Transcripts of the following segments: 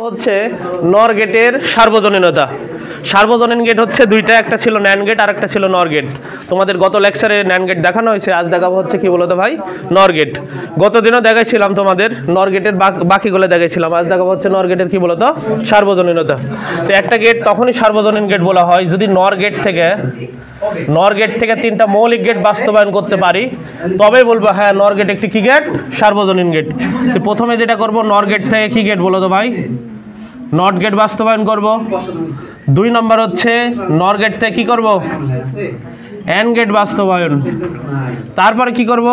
হচ্ছে নর গেটের সার্বজনীনতা। সার্বজনীন গেট হচ্ছে দুইটা, একটা ছিল ন্যান্ড গেট আর একটা ছিল নর গেট। তোমাদের গত লেকচারে ন্যান্ড গেট দেখানো হয়েছে, আজ দেখাবো হচ্ছে কি বলতো ভাই, নর গেট। গত দিনও দেখাইছিলাম তোমাদের নর গেটের বাকিগুলো দেখাইছিলাম, আজ দেখাবো হচ্ছে নর গেটের কি বলতো সার্বজনীনতা। তো একটা গেট তখনই সার্বজনীন গেট বলা হয় যদি নর গেট থেকে তিনটা মৌলিক গেট বাস্তবায়ন করতে পারি, তবে বলবো হ্যাঁ নর গেট একটি কি গেট, সার্বজনীন গেট। তো প্রথমে যেটা করব, নর গেট থেকে কি গেট বলো তো ভাই, নট গেট বাস্তবায়ন করব। 2 নম্বর হচ্ছে নর গেট থেকে কি করব, এন্ড গেট বাস্তবায়ন। তারপরে কি করব,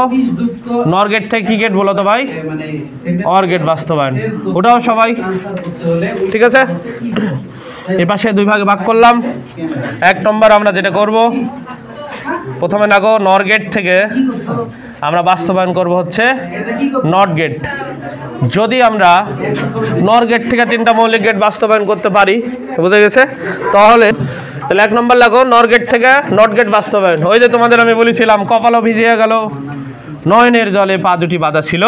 নর গেট থেকে কি গেট বলো তো ভাই, অর গেট বাস্তবায়ন। ওটাও সবাই ঠিক আছে। এই পাশে 2 ভাগে ভাগ করলাম। 1 নম্বর আমরা যেটা করব, প্রথমে দেখো নর গেট থেকে আমরা বাস্তবায়ন করব হচ্ছে নট গেট। যদি আমরা নর গেট থেকে 3টা মৌলিক গেট বাস্তবায়ন করতে পারি, বুঝে গেছে, তাহলে 1 নম্বর লাগো নর গেট থেকে নট গেট বাস্তবায়ন। ওই যে তোমাদের আমি বলেছিলাম কপালও ভিজিয়ে গেল, নয়নের জলে পা দুটি বাঁধা ছিল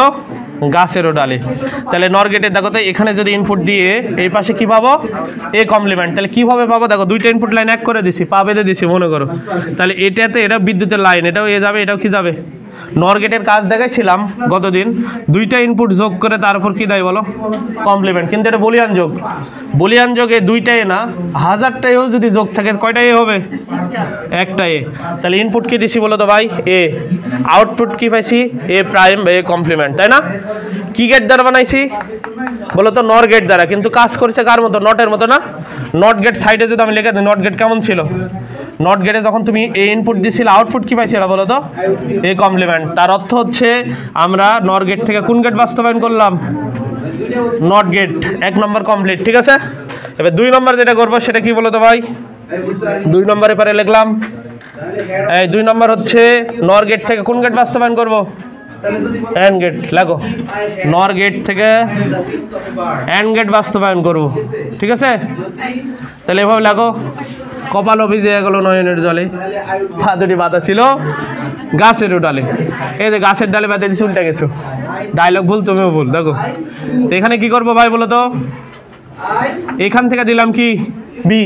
গাছেরও ডালে। তাহলে নর গেটে দেখো তো এখানে যদি ইনপুট দিয়ে এই পাশে কি পাবো, এ কমপ্লিমেন্ট। তাহলে কিভাবে পাবো, দেখো 2টা ইনপুট লাইন এক করে দিছি, পা বেঁধে দিছি মনে করো। তাহলে এটাতে এটা বিদ্যুতের লাইন, এটাও এ যাবে, এটাও কি যাবে। নর গেটের কাজ দেখাইছিলাম গতদিন, 2টা ইনপুট যোগ করে তারপর কি দেয় বলো, কমপ্লিমেন্ট। কিন্তু এটা বলিয়ান যোগ, বলিয়ান যোগে 2টা এ না 1000টাও যদি যোগ থাকে কয়টা এ হবে, একটা এ। তাহলে ইনপুট কি দিছি বলো তো ভাই, এ। আউটপুট কি পাইছি, এ প্রাইম এ কমপ্লিমেন্ট, তাই না। কি গেট দ্বারা বানাইছি বলো তো, নর গেট দ্বারা। কিন্তু কাজ করছে কার মতো, নটের মতো না। নট গেট সাইডে যদি আমি লিখে দিই, নট গেট কেমন ছিল, নট গেটে যখন তুমি এ ইনপুট দিছিলে আউটপুট কি পাইছিল বলো তো, এ কমপ্লিমেন্ট। তার অর্থ হচ্ছে আমরা নর গেট থেকে কোন গেট বাস্তবায়ন করলাম, নট গেট। 1 নম্বর কমপ্লিট, ঠিক আছে। এবার 2 নম্বর যেটা করবো সেটা কি বলো তো ভাই, 2 নম্বরে পরে লিখলাম, এই 2 নম্বর হচ্ছে নর গেট থেকে কোন গেট বাস্তবায়ন করব, এন্ড গেট। লাগো নর গেট থেকে এন্ড গেট বাস্তবায়ন করব, ঠিক আছে। তাহলে এভাবে লাগো, কপালও ভিজে গেল নয়নের জলে, পা দুটি বাঁধা ছিল গাছের ডালে। এই যে গাছের ডালে বাঁধে দিছি, উল্টা গেছো, ডায়লগ ভুল, তুমিও ভুল। দেখো তো এখানে কি করবো ভাই বলো তো, এখান থেকে দিলাম কি বি।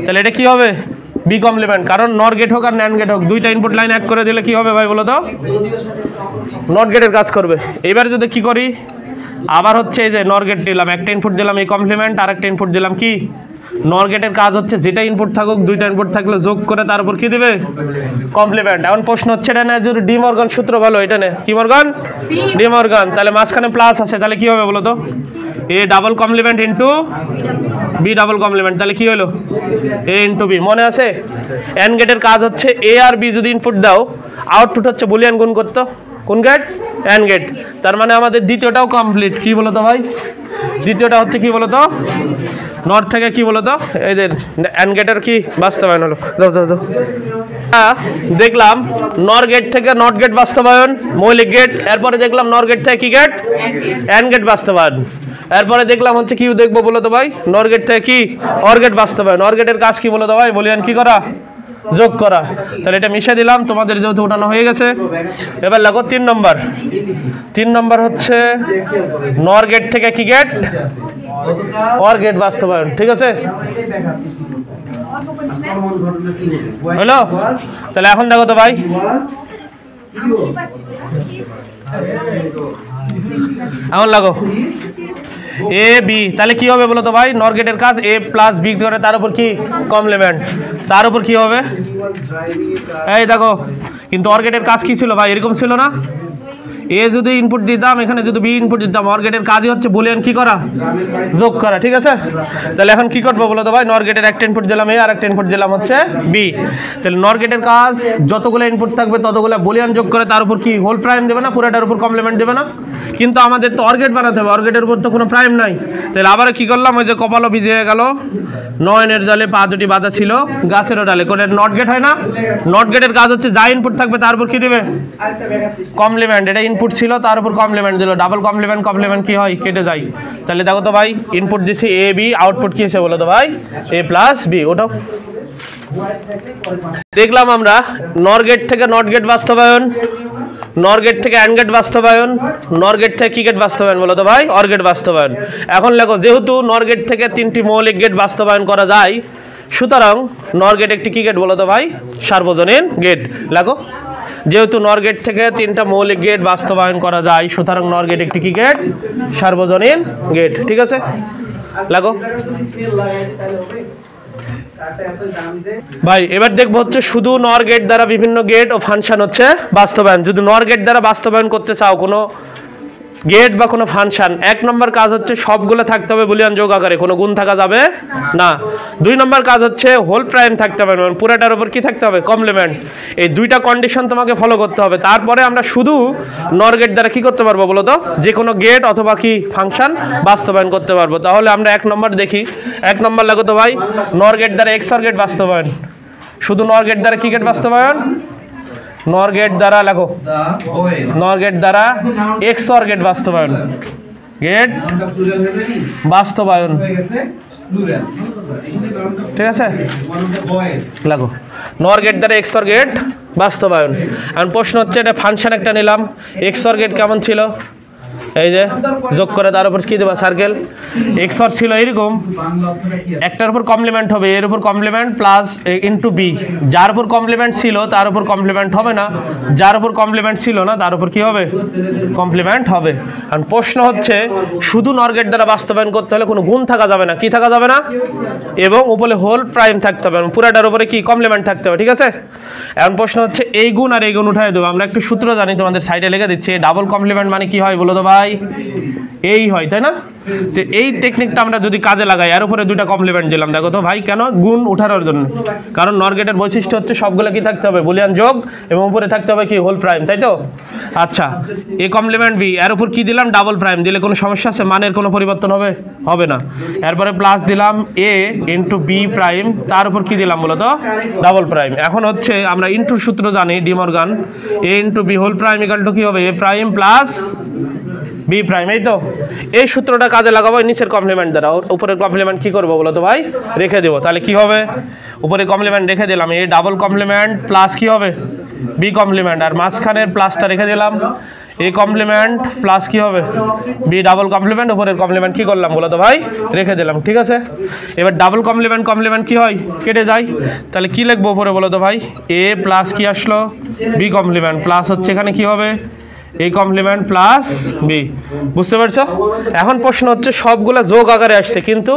তাহলে এটা কি হবে, বি কমপ্লিমেন্ট। কারণ নর গেট হোক আর ন্যান্ড গেট হোক, 2টা ইনপুট লাইন এক করে দিলে কি হবে ভাই বলো তো, নট গেটের কাজ করবে। এবার যদি কি করি, আবার হচ্ছে এই যে নর গেট দিলাম, একটা ইনপুট দিলাম এই কমপ্লিমেন্ট, আর একটা ইনপুট দিলাম কি, নর গেটের কাজ হচ্ছে যেটা ইনপুট থাকুক 2টা ইনপুট থাকলে যোগ করে তার উপর কি দিবে, কমপ্লিমেন্ট। এখন প্রশ্ন হচ্ছে এটা না, যদি ডি মর্গান সূত্র ভালো, এটা নে কি মর্গান, ডি মর্গান। তাহলে মাঝখানে প্লাস আছে, তাহলে কি হবে বলো তো, A double complement into B double complement. তাহলে কি হলো, এ ইন্টু বি। মনে আছে, এন্ড গেটের কাজ হচ্ছে এ আর বি যদি ইনপুট দাও, আউটপুট হচ্ছে বুলিয়ান গুণ করতো, কোন গেট, এন্ড গেট। তার মানে আমাদের দ্বিতীয়টাও কমপ্লিট। কি বলতো ভাই, দ্বিতীয়টা হচ্ছে কি বলতো, নট থেকে কি বলতো, এই যে এন্ড গেটের কি বাস্তবায়ন হলো। যাও যাও যাও, দেখলাম নর গেট থেকে নট গেট বাস্তবায়ন, মৌলিক গেট। এরপরে দেখলাম নর গেট থেকে কি গেট, এন্ড গেট বাস্তবায়ন। এরপরে দেখলাম হচ্ছে কি দেখবো বলতো ভাই, নর গেট থেকে কি, অর গেট বাস্তবায়ন। অর গেটের কাজ কি বলতো ভাই, বলিয়ান কি করা, যোগ করা। তাহলে এটা মিশে দিলাম, তোমাদের যেহেতু ওঠানো হয়ে গেছে। এবার লাগো 3 নম্বর। 3 নম্বর হচ্ছে নর গেট থেকে কি গেট, অর গেট বাস্তবায়ন, ঠিক আছে। হলো, তাহলে এখন দেখো তো ভাই, এখন লাগো এ বি। তাহলে কি হবে বলো তো ভাই, নর গেটের কাজ এ প্লাস বি করে তার উপর কি কমপ্লিমেন্ট, তার উপর কি হবে, এই দেখো। কিন্তু অর গেটের কাজ কি ছিল ভাই, এরকম ছিল না, এ যদি ইনপুট দিতাম, এখানে যদি বি ইনপুট দিতাম, অর গেটের কাজই হচ্ছে বুলিয়ান কি করা, যোগ করা, ঠিক আছে। তাহলে এখন কি করবো বলো তো ভাই, নর গেটের একটা ইনপুট দিলাম এ, আর একটা ইনপুট দিলাম হচ্ছে বি। তাহলে নর গেটের কাজ যতগুলো ইনপুট থাকবে ততগুলো বুলিয়ান যোগ করে তার উপর কি হোল প্রাইম দেবে না, পুরোটার উপর কমপ্লিমেন্ট দেবে না। কিন্তু আমাদের তো অর গেট বানাতে হবে, অর গেটের উপর তো কোনো প্রাইম নাই। তাহলে আবার কি করলাম, ওই যে কপালও ভিজে গেল নয়নের জলে পা দুটি বাঁধা ছিল গাছেরও ডালে, করে নট গেট হয় না। নট গেটের কাজ হচ্ছে যা ইনপুট থাকবে তার উপর কি দেবে, কমপ্লিমেন্ট। এটা ইনপুট ছিল, তার উপর কমপ্লিমেন্ট দিল, ডাবল কমপ্লিমেন্ট। কমপ্লিমেন্ট কি হয়, কেটে যায়। তাহলে দেখো তো ভাই, ইনপুট দিছি এ বি, আউটপুট কি এসে বলো তো ভাই, এ প্লাস বি। ওটাও দেখলাম আমরা নর গেট থেকে নট গেট বাস্তবায়ন, নর গেট থেকে অ্যান্ড গেট বাস্তবায়ন, নর গেট থেকে কি গেট বাস্তবায়ন বলো তো ভাই? অর গেট বাস্তবায়ন। এখন লেখো যেহেতু নর গেট থেকে 3টি মৌলিক গেট বাস্তবায়ন করা যায়, সুতরাং নর গেট একটি কি গেট বলো তো ভাই? সার্বজনীন গেট। লেখো যেহেতু নর গেট থেকে 3টা মৌলিক গেট বাস্তবায়ন করা যায়, সুতরাং নর গেট একটি কি গেট? সার্বজনীন গেট। ঠিক আছে, লেখো ভাই। এবার দেখবো হচ্ছে শুধু নর গেট দ্বারা বিভিন্ন গেট ও ফাংশন হচ্ছে বাস্তবায়ন। যদি নর গেট দ্বারা বাস্তবায়ন করতে চাও কোনো গেট বা কোনো ফাংশন, 1 নম্বর কাজ হচ্ছে সবগুলো থাকতে হবে বুলিয়ান যোগ আকারে, কোনো গুণ থাকা যাবে না। 2 নম্বর কাজ হচ্ছে হোল প্রাইম থাকতে হবে, মানে পুরোটার উপর কি থাকতে হবে? কমপ্লিমেন্ট। এই 2টা কন্ডিশন তোমাকে ফলো করতে হবে, তারপরে আমরা শুধু নর গেট দ্বারা কি করতে পারবো বলো তো? যে কোনো গেট অথবা কি ফাংশন বাস্তবায়ন করতে পারবো। তাহলে আমরা 1 নম্বর দেখি। 1 নম্বর লাগো তো ভাই, নর গেট দ্বারা এক্সর গেট বাস্তবায়ন। শুধু নর গেট দ্বারা কি গেট বাস্তবায়ন? নর গেট দ্বারা লেখো, নর গেট দ্বারা এক্সর গেট বাস্তবায়ন, গেট বাস্তবায়ন। ঠিক আছে, লেখো নর গেট দ্বারা এক্সর গেট বাস্তবায়ন। আর প্রশ্ন হচ্ছে এটা ফাংশন একটা নিলাম, এক্সর গেট কেমন ছিল? এই যে যোগ করে তার উপর কি দেবা? সার্কেল। এক্সর ছিল এরকম, একটার উপর কমপ্লিমেন্ট হবে, এর উপর কমপ্লিমেন্ট প্লাস ইনটু বি। যার উপর কমপ্লিমেন্ট ছিল তার উপর কমপ্লিমেন্ট হবে না, যার উপর কমপ্লিমেন্ট ছিল না তার উপর কি হবে? কমপ্লিমেন্ট হবে। আর প্রশ্ন হচ্ছে শুধু নর গেট দ্বারা বাস্তবায়ন করতে হলে কোনো গুণ থাকা যাবে না। কি থাকা যাবে না? এবং উপরে হোল প্রাইম থাকতে হবে, পুরাটার উপরে কি? কমপ্লিমেন্ট থাকতে হবে। ঠিক আছে, এখন প্রশ্ন হচ্ছে এই গুণ আর এই গুণ উঠাই দেবো। আমরা একটু সূত্র জানি, তোমাদের সাইডে লিখে দিচ্ছি। ডাবল কমপ্লিমেন্ট মানে কি হয় বলো তো ভাই? এই হয়, তাই না? তো এই টেকনিকটা আমরা যদি কাজে লাগাই, এর উপরে 2টা কমপ্লিমেন্ট দিলাম, দেখো তো ভাই কেন? গুণ উঠানোর জন্য। কারণ নর গেটের বৈশিষ্ট্য হচ্ছে সবগুলো কি থাকতে হবে? বুলিয়ান যোগ, এবং উপরে থাকতে হবে কি? হোল প্রাইম, তাই তো? আচ্ছা, এ কমপ্লিমেন্ট বি, এর উপর কি দিলাম? Double prime. দিলে কোনো সমস্যা আছে? মানের কোনো পরিবর্তন হবে? হবে না। এরপরে প্লাস দিলাম এ ইন্টু বি প্রাইম, তার উপর কি দিলাম বলো তো? Double prime. এখন হচ্ছে আমরা ইন্টুর সূত্র জানি, De Morgan. A into B whole prime equal to কি হবে? A prime plus B prime. এই তো এই সূত্রটা কাজে লাগাবো নিচের কমপ্লিমেন্ট দ্বারা। উপরের কমপ্লিমেন্ট কি করবো বলো তো ভাই? রেখে দেবো। তাহলে কি হবে? উপরে কমপ্লিমেন্ট রেখে দিলাম, এ ডাবল কমপ্লিমেন্ট প্লাস কি হবে? B complement. আর মাঝখানের প্লাসটা রেখে দিলাম, এ কমপ্লিমেন্ট প্লাস কি হবে? B double complement. উপরের কমপ্লিমেন্ট কি করলাম বলো তো ভাই? রেখে দিলাম। ঠিক আছে, এবার ডাবল কমপ্লিমেন্ট কমপ্লিমেন্ট কি হয়? কেটে যায়। তাহলে কি লিখবো উপরে বলো তো ভাই? এ প্লাস কি আসলো? বি কমপ্লিমেন্ট প্লাস হচ্ছে এখানে কি হবে? A complement plus B. বুঝতে পারছো? এখন প্রশ্ন হচ্ছে সবগুলো যোগ আকারে আসছে, কিন্তু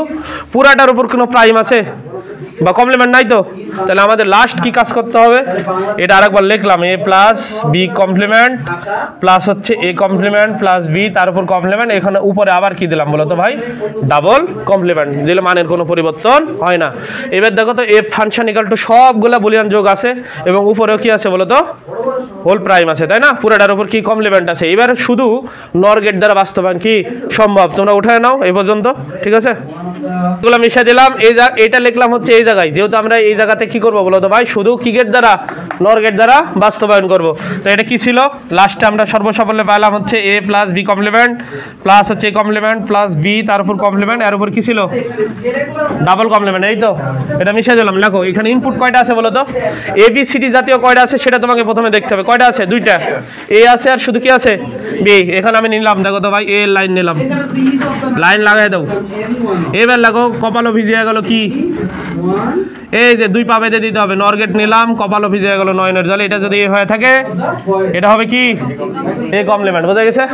পুরাটার উপর কোনো প্রাইম আছে বা কমপ্লিমেন্ট নাই তো? তাহলে আমাদের লাস্ট কি কাজ করতে হবে? এটা আরেকবার লিখলাম, এ প্লাস বি কমপ্লিমেন্ট প্লাস হচ্ছে এ কমপ্লিমেন্ট প্লাস বি, তার উপর কমপ্লিমেন্ট। এখানে উপরে আবার কি দিলাম বলো তো ভাই? Double complement. দিলে মানের কোনো পরিবর্তন হয় না। এবার দেখো তো এফ ফাংশন ইকাল টু সবগুলা বুলিয়ান যোগ আছে, এবং উপরেও কি আছে বলো তো? হোল প্রাইম আছে, তাই না? পুরোটার উপর কি? কমপ্লিমেন্ট আছে। এবার শুধু নর গেট দ্বারা বাস্তবায়ন কি সম্ভব? তোমরা উঠায় নাও এই পর্যন্ত। ঠিক আছে, এগুলো মিশিয়ে দিলাম। এইটা লিখলাম হচ্ছে এই জায়গায়, যেহেতু আমরা এই জায়গাতে কি করবো বলো তো ভাই? শুধু কি গেট দ্বারা? নর গেট দ্বারা বাস্তবায়ন করবো। তো এটা কি ছিল? লাস্টে আমরা সর্বসাফল্যে পেলাম হচ্ছে এ প্লাস বি কমপ্লিমেন্ট প্লাস হচ্ছে এ কমপ্লিমেন্ট প্লাস বি, তার উপর কমপ্লিমেন্ট, এর উপর কি ছিল? Double complement. এই তো এটা মিশিয়ে দিলাম। দেখো এখানে ইনপুট কয়টা আছে বলো তো? এ বি সি ডি জাতীয় কয়টা আছে সেটা তোমাকে প্রথমে দেখতে হবে। কয়টা আছে? 2টা। এ আছে আর শুধু কি আছে? বি। এখানে আমি নিলাম, দেখো তো ভাই, এ লাইন নিলাম, লাইন লাগাই দাও। এবার লাগো কপালও ভিজিয়ে গেল কি? এই যে 2 পা বেঁধে দিতে হবে। নর গেট নিলাম, কপালও ভিজিয়ে গেল নয়নের জলে। এটা যদি এ হয়ে থাকে এটা হবে কি? A complement. বোঝা গেছে?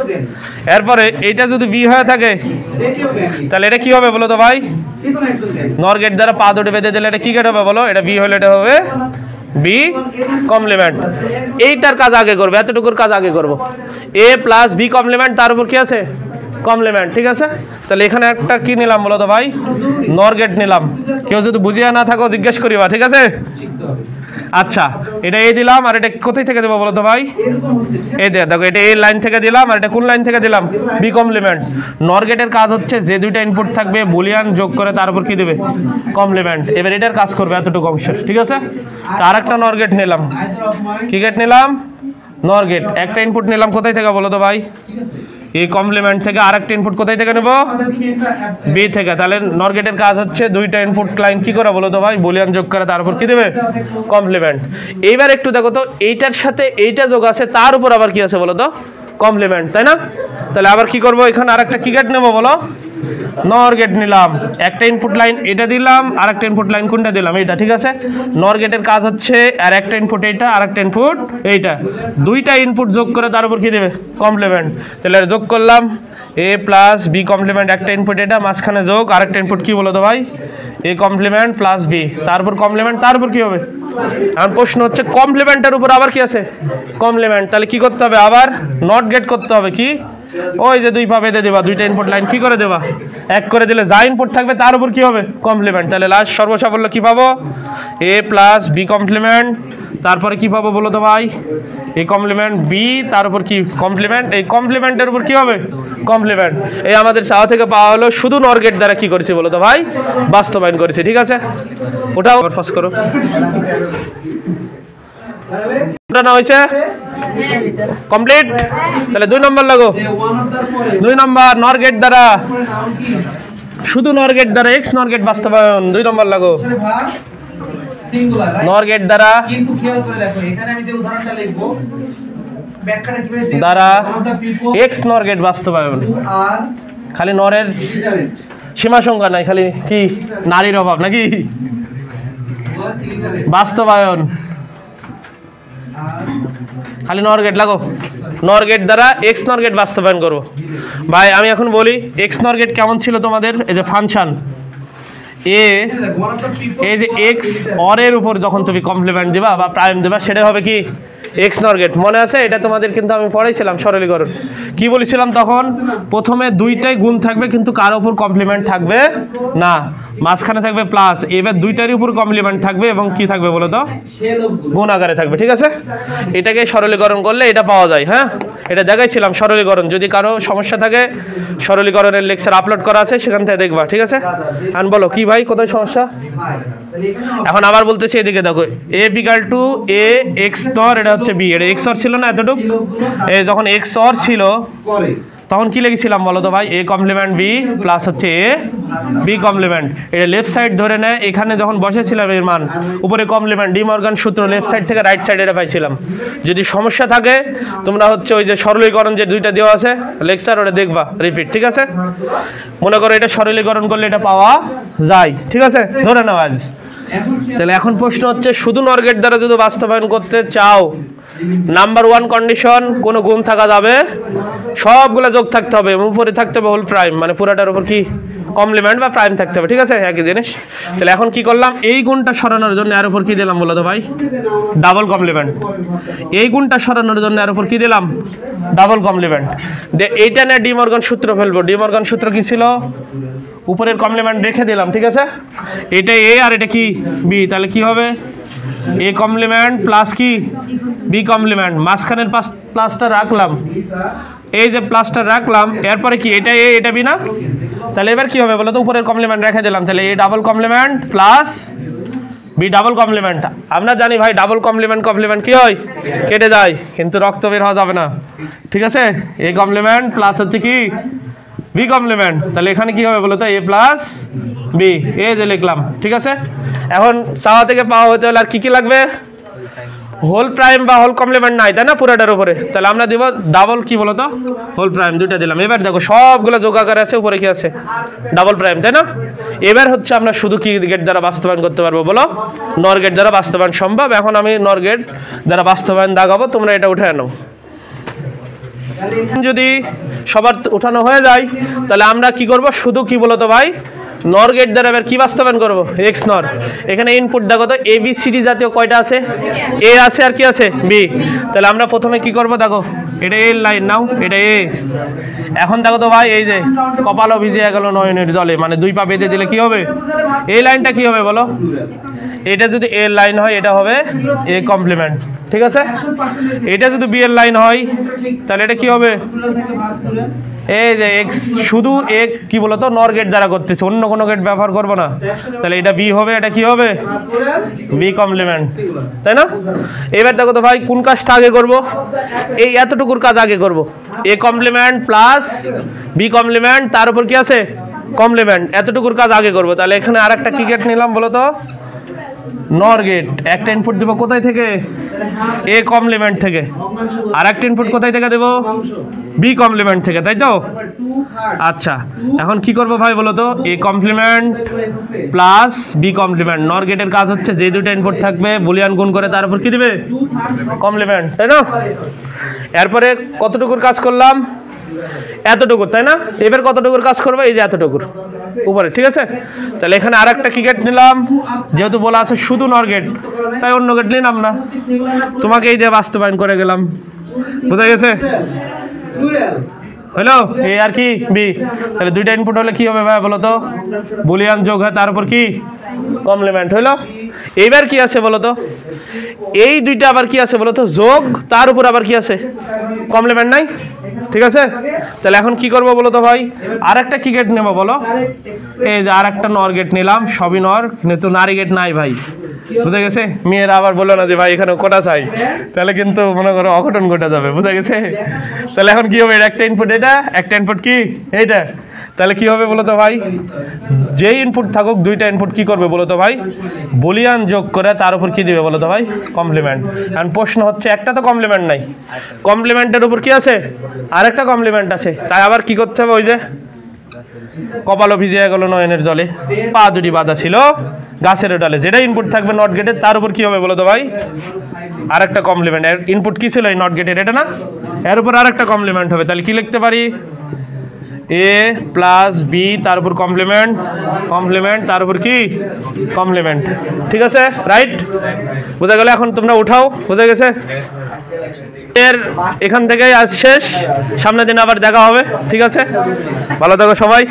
এরপরে এটা যদি বি হয়ে থাকে তাহলে এটা কি হবে বলো তো ভাই? নর গেট দ্বারা পা দুটো বেঁধে দিলে এটা কি গেট হবে বলো? এটা বি হলে এটা হবে বি কমপ্লিমেন্ট। এইটার কাজ আগে করবো, এতটুকুর কাজ আগে করবো। এ প্লাস বি কমপ্লিমেন্ট, তার উপর কি আছে? কমপ্লিমেন্ট। ঠিক আছে, তাহলে এখানে একটা কি নিলাম বলো তো ভাই? নর গেট নিলাম। কেউ যদি বুঝিয়ে না থাকো জিজ্ঞেস করিবা। ঠিক আছে, আচ্ছা এটা এ দিলাম, আর এটা কোথায় থেকে দেবো বলো তো ভাই? এই দেখো এটা এ লাইন থেকে দিলাম, আর এটা কোন লাইন থেকে দিলাম? B complement. নর গেটের কাজ হচ্ছে যে 2টা ইনপুট থাকবে বুলিয়ান যোগ করে তার উপর কি দেবে? কমপ্লিমেন্ট। এবার এটার কাজ করবে এতটুকু অংশ। ঠিক আছে, আর একটা নর গেট নিলাম। কি গেট নিলাম? নর গেট। একটা ইনপুট নিলাম কোথায় থেকে বলো তো ভাই? এ কমপ্লিমেন্ট থেকে আরেকটা ইনপুট কোথায় থেকে নেব বি থেকে তাহলে নর গেটের কাজ হচ্ছে দুইটা ইনপুট লাইন কি করা বলো তো ভাই বুলিয়ান যোগ করে তার উপর কি দেবে কমপ্লিমেন্ট এইবার একটু দেখো তো এইটার সাথে এইটা যোগ আছে তার উপর আবার কি আছে বলো তো কমপ্লিমেন্ট তাই না তাহলে আবার কি করব এখানে আরেকটা কি গেট নেব বলো নর গেট নিলাম একটা ইনপুট লাইন এটা দিলাম আরেকটা ইনপুট লাইন কোনটা দিলাম এইটা ঠিক আছে নর গেটের কাজ হচ্ছে আর একটা ইনপুট এইটা আরেকটা ইনপুট এইটা দুইটা ইনপুট যোগ করে তার উপর কি দেবে কমপ্লিমেন্ট তাহলে যোগ করলাম এ প্লাস বি কমপ্লিমেন্ট একটা ইনপুট এটা মাঝখানে যোগ আরেকটা ইনপুট কি বলো তো ভাই এ কমপ্লিমেন্ট প্লাস বি তারপর কমপ্লিমেন্ট তারপর কি হবে এখন প্রশ্ন হচ্ছে কমপ্লিমেন্টের উপর আবার কি আছে কমপ্লিমেন্ট তাহলে কি করতে হবে আবার নট গেট করতে হবে কি ওই যে দুই পা বেঁধে দেবা দুইটা ইনপুট লাইন কি করে দেবা এক করে দিলে যা ইনপুট থাকবে তার উপর কি হবে কমপ্লিমেন্ট তাহলে লাস্ট সর্বসাফল্য কি পাবো এ প্লাস বি কমপ্লিমেন্ট তারপরে কি পাবো বলো তো ভাই এ কমপ্লিমেন্ট বি তার উপর কি কমপ্লিমেন্ট এই কমপ্লিমেন্টের উপর কি হবে কমপ্লিমেন্ট এই আমাদের চাওয়া থেকে পাওয়া হলো শুধু নর গেট দ্বারা কি করেছি বলো তো ভাই বাস্তবায়ন করেছি ঠিক আছে ওটাও ফার্স্ট করো ওটা না হয়েছে কমপ্লিট তাহলে 2 নম্বর লাগো 2 নম্বর নর গেট দ্বারা শুধু নর গেট দ্বারা এক্স নর গেট বাস্তবায়ন 2 নম্বর লাগো সিঙ্গুলার নর গেট দ্বারা কিন্তু খেয়াল করে দেখো এখানে আমি যে উদাহরণটা লিখব ব্যাখ্যাটা কিভাবে দ্বারা এক্স নর গেট বাস্তবায়ন আর খালি নরের সীমা সংখ্যা নাই খালি কি নারীর অভাব নাকি বাস্তবায়ন খালি নর গেট লাগো নর গেট দ্বারা এক্স নর গেট বাস্তবায়ন করব ভাই আমি এখন বলি এক্স নর গেট কেমন ছিল তোমাদের এই যে ফাংশন এ এই যে এক্স অর এর উপর যখন তুমি কমপ্লিমেন্ট দিবা বা প্রাইম দিবা সেটা হবে কি এক্স নর গেট মনে আছে এটা তোমাদের কিন্তু আমি পড়াইছিলাম সরলীকরণ কি বলেছিলাম তখন প্রথমে দুইটাই গুণ থাকবে কিন্তু কার উপর কমপ্লিমেন্ট থাকবে না মাঝখানে থাকবে প্লাস এবার দুইটারই উপর কমপ্লিমেন্ট থাকবে এবং কি থাকবে বলো তো গুণ আকারে থাকবে ঠিক আছে এটাকে সরলীকরণ করলে এটা পাওয়া যায় হ্যাঁ এটা দেখাইছিলাম সরলীকরণ যদি কারো সমস্যা থাকে সরলীকরণের লেকচার আপলোড করা আছে সেখান থেকে দেখবা ঠিক আছে আর বলো কি ভাই কোথায় সমস্যা এখন আবার বলতেছি এদিকে দেখো এ ইকুয়াল টু এ এক্স নর এটা হচ্ছে বি এটা এক্স অর ছিল না এতটুকু এই যখন এক্স অর ছিল তখন কি লিখেছিলাম বলো তো ভাই এ কমপ্লিমেন্ট বি প্লাস হচ্ছে এ বি কমপ্লিমেন্ট এটা লেফট সাইড ধরে নেয় এখানে যখন বসেছিলাম এর মান উপরে কমপ্লিমেন্ট ডি মর্গান সূত্র লেফট সাইড থেকে রাইট সাইডে এটা পাইছিলাম যদি সমস্যা থাকে তোমরা হচ্ছে ওই যে সরলীকরণ যে দুইটা দেওয়া আছে লেকচার ওটা দেখবা রিপিট ঠিক আছে মনে করো এটা সরলীকরণ করলে এটা পাওয়া যায় ঠিক আছে ধরে নাও আজ তাহলে এখন প্রশ্ন হচ্ছে শুধু নর গেট দ্বারা যদি বাস্তবায়ন করতে চাও নাম্বার 1 কন্ডিশন কোনো গুণ থাকা যাবে সবগুলো যোগ থাকতে হবে উপরে থাকতে হবে হোল প্রাইম মানে পুরাটার উপর কি কমপ্লিমেন্ট বা প্রাইম থাকতে হবে ঠিক আছে একই জিনিস তাহলে এখন কি করলাম এই গুণটা সরানোর জন্য এর উপর কি দিলাম বলো তো ভাই ডাবল কমপ্লিমেন্ট এই গুণটা সরানোর জন্য এর উপর কি দিলাম ডাবল কমপ্লিমেন্ট এইটা নিয়ে ডি মর্গান সূত্র ফেলবো ডি মর্গান সূত্র কি ছিল উপরের কমপ্লিমেন্ট রেখে দিলাম ঠিক আছে এটা এ আর এটা কি বি তাহলে কি হবে এ কমপ্লিমেন্ট প্লাস কি বি কমপ্লিমেন্ট মাঝখানের প্লাসটা রাখলাম এই যে প্লাসটা রাখলাম এরপরে কি এটা এ এটা বি না তাহলে এবার কি হবে বলো তো উপরের কমপ্লিমেন্ট রেখে দিলাম তাহলে A double complement plus B double complement আমরা জানি ভাই ডাবল কমপ্লিমেন্ট কমপ্লিমেন্ট কি হয় কেটে যায় কিন্তু রক্ত বের হওয়া যাবে না ঠিক আছে এ কমপ্লিমেন্ট প্লাস হচ্ছে কি বি কমপ্লিমেন্ট তাহলে এখানে কি হবে বলো তো এ প্লাস বি এ যে লিখলাম ঠিক আছে এখন চাওয়া থেকে পাওয়া হতে হলে আর কি কি লাগবে হোল প্রাইম বা হোল কমপ্লিমেন্ট নাই তাই না পুরোটার উপরে তাহলে আমরা দিব ডাবল কি বলো তো হোল প্রাইম দুইটা দিলাম এবার দেখো সবগুলো যোগ আকারে আছে উপরে কি আছে ডাবল প্রাইম তাই না এবার হচ্ছে আমরা শুধু কি গেট দ্বারা বাস্তবায়ন করতে পারবো বলো নর গেট দ্বারা বাস্তবায়ন সম্ভব এখন আমি নর গেট দ্বারা বাস্তবায়ন দাগাবো তোমরা এটা উঠে আনো যদি সবার উঠানো হয়ে যায় তাহলে আমরা কি করব শুধু কি বলতো ভাই নর গেট দ্বারা এবার কি বাস্তবায়ন করব এক্স নর এখানে ইনপুট দেখো তো এ বি সি ডি জাতীয় কয়টা আছে এ আছে আর কি আছে বি তাহলে আমরা প্রথমে কি করব দেখো এটা এ লাইন নাও এটা এ এখন দেখো তো ভাই এই যে কপালও ভিজে গেল নয়নের জলে মানে দুই পা বেঁধে দিলে কি হবে এই লাইনটা কি হবে বলো এটা যদি এ লাইন হয় এটা হবে এ কমপ্লিমেন্ট ঠিক আছে এটা যদি বি এর লাইন হয় তাহলে এটা কি হবে এই যে এক্স শুধু এক কি বলতো নর গেট দ্বারা করতেছে, অন্য কোনো গেট ব্যবহার করবো না, তাহলে এটা বি হবে, এটা কি হবে বি কমপ্লিমেন্ট, তাই না? এবার দেখো তো ভাই কোন কাজটা আগে করব, এই এতটুকুর কাজ আগে করব, A complement plus B complement তার উপর কি আছে কমপ্লিমেন্ট, এতটুকুর কাজ আগে করব। তাহলে এখানে আরেকটা কি গেট নিলাম বলো তো, নর গেট। একটা ইনপুট দেবো কোথায় থেকে, এ কমপ্লিমেন্ট থেকে, আর একটা ইনপুট কোথায় থেকে দেবো বি কমপ্লিমেন্ট থেকে, তাই তো? আচ্ছা এখন কি করব ভাই বলো তো, A complement plus B complement, NOR গেটের কাজ হচ্ছে যে দুটো ইনপুট থাকবে বুলিয়ান গুণ করে তার উপর কি দিবে কমপ্লিমেন্ট, তাই না? এরপরে কতটুকুর কাজ করলাম এতটুকুর, তাই না? এবার কতটুকুর কাজ করবো, এই যে এতটুকুর উপরে, ঠিক আছে? তাহলে এখানে আর একটা কি গেট নিলাম, যেহেতু বলা আছে শুধু নর গেট তাই অন্য গেট নিলাম না, তোমাকে এই যে বাস্তবায়ন করে গেলাম, বুঝা গেছে? হ্যালো এ আর কি বি, তাহলে দুইটা ইনপুট হলে কি হবে ভাই বলো তো, বুলিয়ান যোগ হয় তার উপর কি কমপ্লিমেন্ট হইলো। এইবার কি আছে বলো তো, এই দুইটা আবার কি আছে বলো তো, যোগ তার উপর আবার কি আছে কমপ্লিমেন্ট নাই, ঠিক আছে? তাহলে এখন কি করবো বলো তো ভাই, আর একটা কি গেট নেবো বলো, এই যে আর একটা নর গেট নিলাম, সবই নর কিন্তু নারী গেট নাই ভাই, বুঝা গেছে? মেয়েরা আবার বলো না যে ভাই এখানে কোটা চাই, তাহলে কিন্তু মনে করো অঘটন ঘটে যাবে, বুঝা গেছে? তাহলে এখন কি হবে, একটা ইনপুট এটা, একটা ইনপুট কি এইটা, তাহলে কি হবে বলো তো ভাই, যেই ইনপুট থাকুক দুইটা ইনপুট কি করবে বলো তো ভাই, বুলিয়ান যোগ করে তার উপর কি দিবে বলো তো ভাই কমপ্লিমেন্ট। এখন প্রশ্ন হচ্ছে একটা তো কমপ্লিমেন্ট নাই, কমপ্লিমেন্টের উপর কি আছে আরেকটা কমপ্লিমেন্ট আছে, তাই আবার কি করতে হবে, ওই যে কপালও ভিজিয়ে গেল নয়নের জলে, পা দুটি বাঁধা ছিল গাছের ডালে, যেটা ইনপুট থাকবে নট গেটের তার উপর কি হবে বলো তো ভাই আরেকটা কমপ্লিমেন্ট। ইনপুট কি ছিল এই নট গেটের, এটা না, এর উপর আরেকটা কমপ্লিমেন্ট হবে, তাহলে কি লিখতে পারি, এ প্লাস বি তার উপর কমপ্লিমেন্ট, কমপ্লিমেন্ট তার উপর কি কমপ্লিমেন্ট, ঠিক আছে? রাইট, বোঝা গেল? এখন তোমরা উঠাও, বোঝা গেছে? এর এখান থেকেই আজ শেষ, সামনের দিন আবার দেখা হবে, ঠিক আছে? ভালো থাকো সবাই।